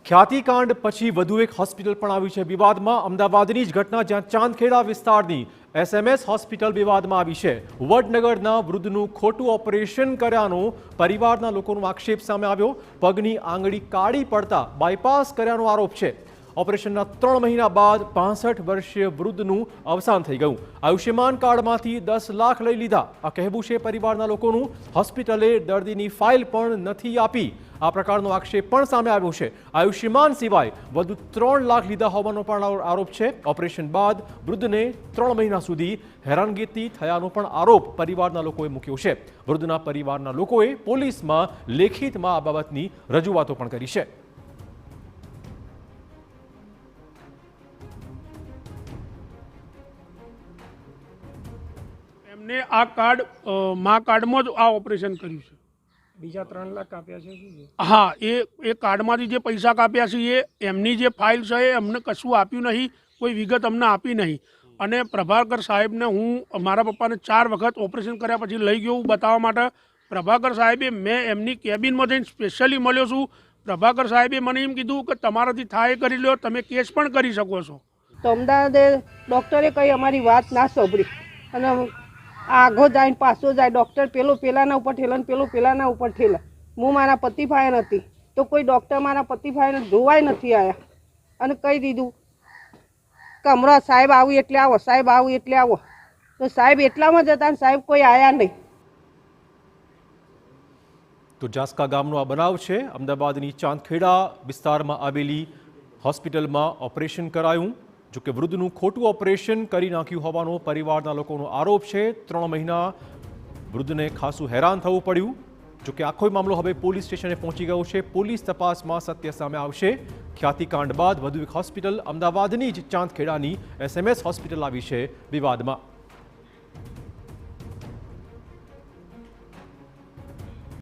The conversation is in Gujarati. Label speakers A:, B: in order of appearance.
A: ખ્યાતિકાંડ પછી વધુ એક હોસ્પિટલ પણ આવી છે વિવાદમાં। અમદાવાદની જ ઘટના જ્યાં ચાંદખેડા વિસ્તારની SMS હોસ્પિટલ વિવાદમાં આવી છે। વડનગરના વૃદ્ધનું ખોટું ઓપરેશન કર્યાનો પરિવારના લોકોનો આક્ષેપ સામે આવ્યો। પગની આંગળી કાળી પડતા બાયપાસ કર્યાનો આરોપ છે। ઓપરેશનના 3 મહિના બાદ 65 વર્ષીય વૃદ્ધનું અવસાન થઈ ગયું। આયુષ્યમાન કાર્ડમાંથી 10 લાખ લઈ લીધા આ કહેવું છે પરિવારના લોકોનું। હોસ્પિટલે દર્દીની ફાઇલ પણ નથી આપી આ પ્રકારનો આક્ષેપ પણ સામે આવ્યો છે। આયુષ્યમાન સિવાય વધુ 3 લાખ લીધા હોવાનો પણ આરોપ છે। ઓપરેશન બાદ વૃદ્ધને 3 મહિના સુધી હેરાનગતિ થયાનો પણ આરોપ પરિવારના લોકોએ મૂક્યો છે। વૃદ્ધના પરિવારના લોકોએ પોલીસમાં લેખિતમાં આ બાબતની રજૂઆતો પણ કરી છે।
B: એમને આ કાર્ડ માં કાર્ડમાં જ આ ઓપરેશન કર્યું છે।
C: બીજા 3 લાખ કાપ્યા છે શું છે?
B: હા, એ કાર્ડમાંથી જે પૈસા કાપ્યા છે એ એમની જે ફાઇલ છે એ અમને કશું આપ્યું નહીં, કોઈ વિગત અમને આપી નહીં। અને પ્રભાકર સાહેબને હું મારા પપ્પાને 4 વખત ઓપરેશન કર્યા પછી લઈ ગયો હું બતાવવા માટે। પ્રભાકર સાહેબે મેં એમની કેબિનમાં જઈને સ્પેશિયલી મળ્યો છું। પ્રભાકર સાહેબે મને એમ કીધું કે તમારાથી થાય કરી લો, તમે કેસ પણ કરી શકો છો।
D: તો અમદાવાદે ડૉક્ટરે કંઈ અમારી વાત ના સાંભળી અને આગો જાય પાછો જાય। ડૉક્ટર પેલાના ઉપર ઠેલા ને પેલાના ઉપર ઠેલા। હું મારા પતિ ફાયર હતી તો કોઈ ડૉક્ટર મારા પતિ ફાયર જોવાય નથી આવ્યા અને કહી દીધું કે હમણાં સાહેબ આવું એટલે આવો, સાહેબ આવું એટલે આવો। તો સાહેબ એટલામાં જતા ને સાહેબ કોઈ આવ્યા નહીં।
A: તો જાસકા ગામનો આ બનાવ છે। અમદાવાદની ચાંદખેડા વિસ્તારમાં આવેલી હોસ્પિટલમાં ઓપરેશન કરાયું। જોકે વૃદ્ધનું ખોટું ઓપરેશન કરી નાખ્યું હોવાનો પરિવારના લોકોનો આરોપ છે। 3 મહિના વૃદ્ધને ખાસું હેરાન થવું પડ્યું। જોકે આખો મામલો હવે પોલીસ સ્ટેશને પહોંચી ગયો છે। પોલીસ તપાસમાં સત્ય સામે આવશે। ખ્યાતિકાંડ બાદ વધુ એક હોસ્પિટલ અમદાવાદની જ ચાંદખેડાની SMS હોસ્પિટલ આવી છે વિવાદમાં।